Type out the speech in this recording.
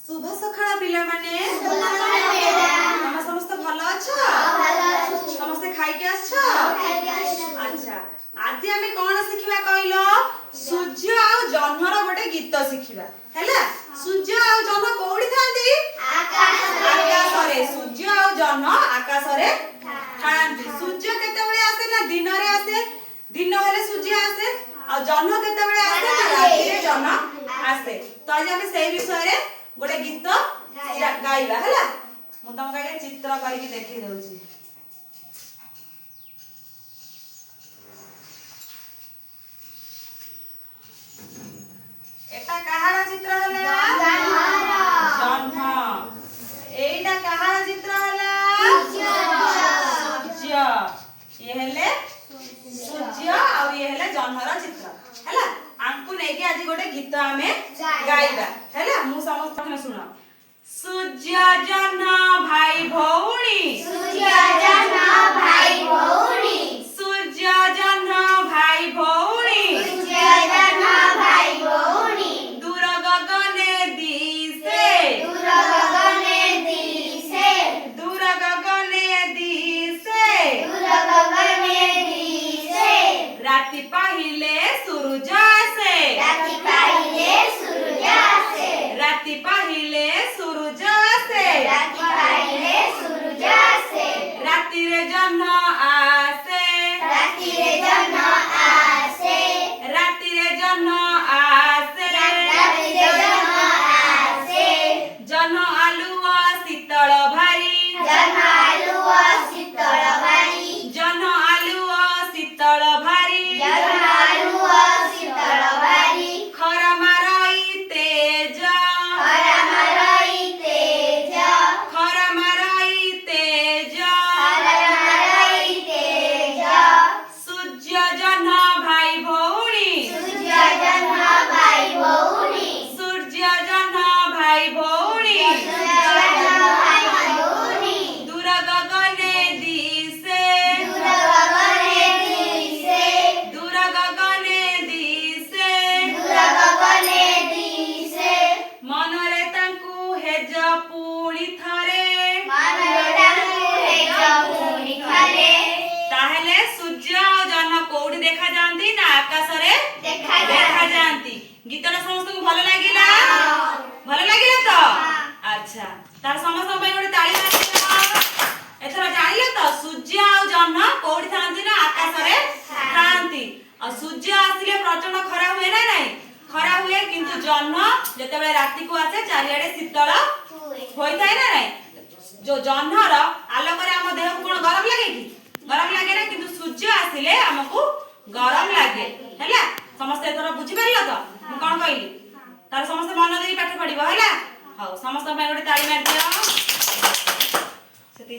शुभ सकाळ पिला माने तमे समस्त भलो अछ समस्त खाइ के आछ अच्छा आज हमें कोन सिखिबा कहिलो सूर्य आ जन्हर गोटे गीत सिखिबा हैला सूर्य आ जन्ह कोडी थांती आकाश रे सूर्य आ जन्ह आकाश रे थांती सूर्य केते बेले आसे ना दिन रे आसे दिन हेले सूर्य आसे आ जन्ह केते बेले आसे ना राति रे जन्ह आसे तो आज हमें सेही विषय रे गोटे गीत गाइबा हैला मु तुमका के चित्र करके देखि दउची एटा कहार चित्र हला जन्ह एटा कहार चित्र हला सूर्य ये हेले सूर्य और ये हेले जन्हर चित्र हैला आंकु नै के आज गोटे गीत हमें गाइबा हैला मु समस्त ने सुनो सूर्य जन्ह भाई भौणी सूर्य जन्ह भाई भौणी सूर्य जन्ह भाई भौणी सूर्य जन्ह भाई भौणी दूर गगने दिसे दूर गगने दिसे दूर गगने दिसे दूर गगने दिसे राति पाहिले सूरज आसे राति पाहिले सूरज आसे राति पाहिले सूरज आसे राति पाहिले सूरज आसे राति रे जन्ह आसे राति रे जन्ह आसे राति रे जन्ह आसे राति रे जन्ह आसे जन्ह आलुआ शीतल भारी जन्ह आलुआ शीतल भारी जन्ह आलुआ शीतल भारी जन्ह आलुआ शीतल भारी खरा मारई तेज खरा मारई तेज खरा मारई तेज खरा मारई तेज सूर्य जन्ह भाई भौणी सूर्य जन्ह भाई भौणी सूर्य जन्ह भाई भौणी सूर्य जन्ह भाई भौणी दूर गगने दिसे दूर गगने दिसे दूर गगने दिसे दूर गगने दिसे मनरे तांकु हेज पुणी थरे मनोरंगु हेज पुणी थरे ताहेले सूर्य और जन्ह कोडी देखा जानती ना आकाश रे देखा देखा जानती गीतटा समस्त को भलो लागिला भलो लागिला तो अच्छा तार समस्त पे गोटे ताली मारिदियो एथरा जानिले तो सूर्य और जन्ह कोडी थांती ना आकाश रे थांती और सूर्य आसिले प्रचंड खरा हुए ना नहीं खरा हुए किंतु जन्ह जते बेले राति को आसे चारियाडे शीतल होई थाए ना नहीं जो जन्हर आलोक रे हम देह को गरम लागे कि गरम लागे ना किंतु सूर्य आसिले हमको गरम लागे हैला समस्त एथरा बुझी पारियो तो मु कोन कहली तार समस्त मन देई पाठ पढिबो हैला हां समस्त पे गोटे ताली मार दियो।